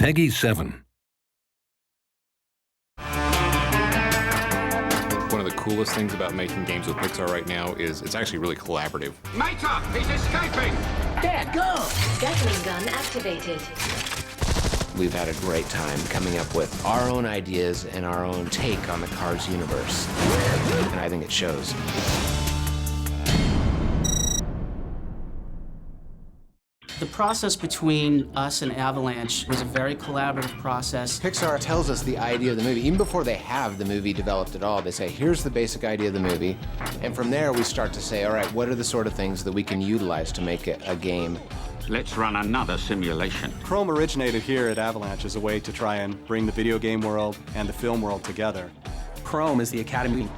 Peggy 7. One of the coolest things about making games with Pixar right now is it's actually really collaborative. Mater, he's escaping! There, go! Gatling gun activated. We've had a great time coming up with our own ideas and our own take on the Cars universe. And I think it shows. The process between us and Avalanche was a very collaborative process. Pixar tells us the idea of the movie. Even before they have the movie developed at all, they say, here's the basic idea of the movie. And from there, we start to say, all right, what are the sort of things that we can utilize to make it a game? Let's run another simulation. Chrome originated here at Avalanche as a way to try and bring the video game world and the film world together. Chrome is the academy.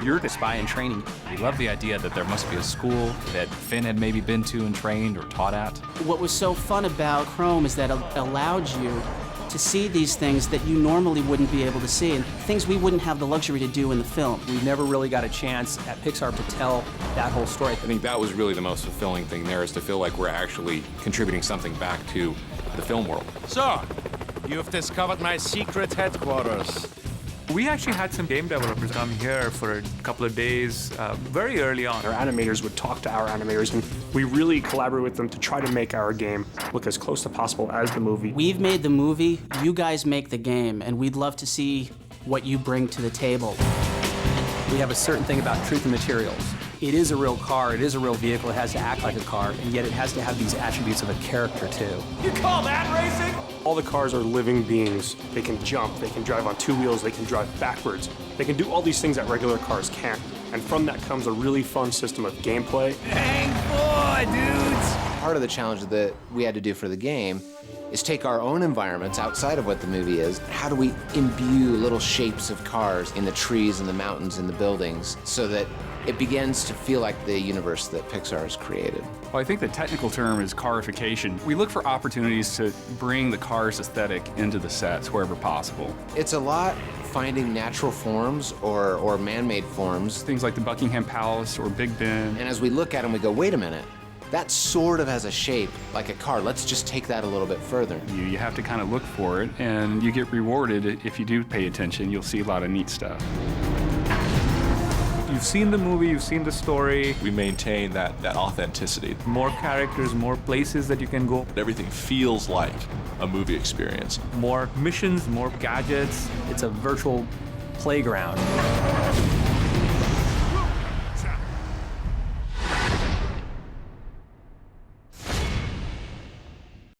You're the spy in training. We love the idea that there must be a school that Finn had maybe been to and trained or taught at. What was so fun about Chrome is that it allowed you to see these things that you normally wouldn't be able to see, and things we wouldn't have the luxury to do in the film. We never really got a chance at Pixar to tell that whole story. I think that was really the most fulfilling thing there, is to feel like we're actually contributing something back to the film world. So, you've discovered my secret headquarters. We actually had some game developers come here for a couple of days very early on. Our animators would talk to our animators, and we really collaborated with them to try to make our game look as close to possible as the movie. We've made the movie, you guys make the game, and we'd love to see what you bring to the table. We have a certain thing about truth and materials. It is a real car, it is a real vehicle, it has to act like a car, and yet it has to have these attributes of a character too. You call that racing? All the cars are living beings. They can jump, they can drive on two wheels, they can drive backwards. They can do all these things that regular cars can't. And from that comes a really fun system of gameplay. Hang for, dudes! Part of the challenge that we had to do for the game is take our own environments outside of what the movie is. How do we imbue little shapes of cars in the trees and the mountains and the buildings so that it begins to feel like the universe that Pixar has created? Well, I think the technical term is carification. We look for opportunities to bring the car's aesthetic into the sets wherever possible. It's a lot finding natural forms or man-made forms. Things like the Buckingham Palace or Big Ben. And as we look at them, we go, wait a minute, that sort of has a shape like a car. Let's just take that a little bit further. You have to kind of look for it, and you get rewarded if you do pay attention. You'll see a lot of neat stuff. You've seen the movie, you've seen the story. We maintain that authenticity. More characters, more places that you can go. Everything feels like a movie experience. More missions, more gadgets. It's a virtual playground.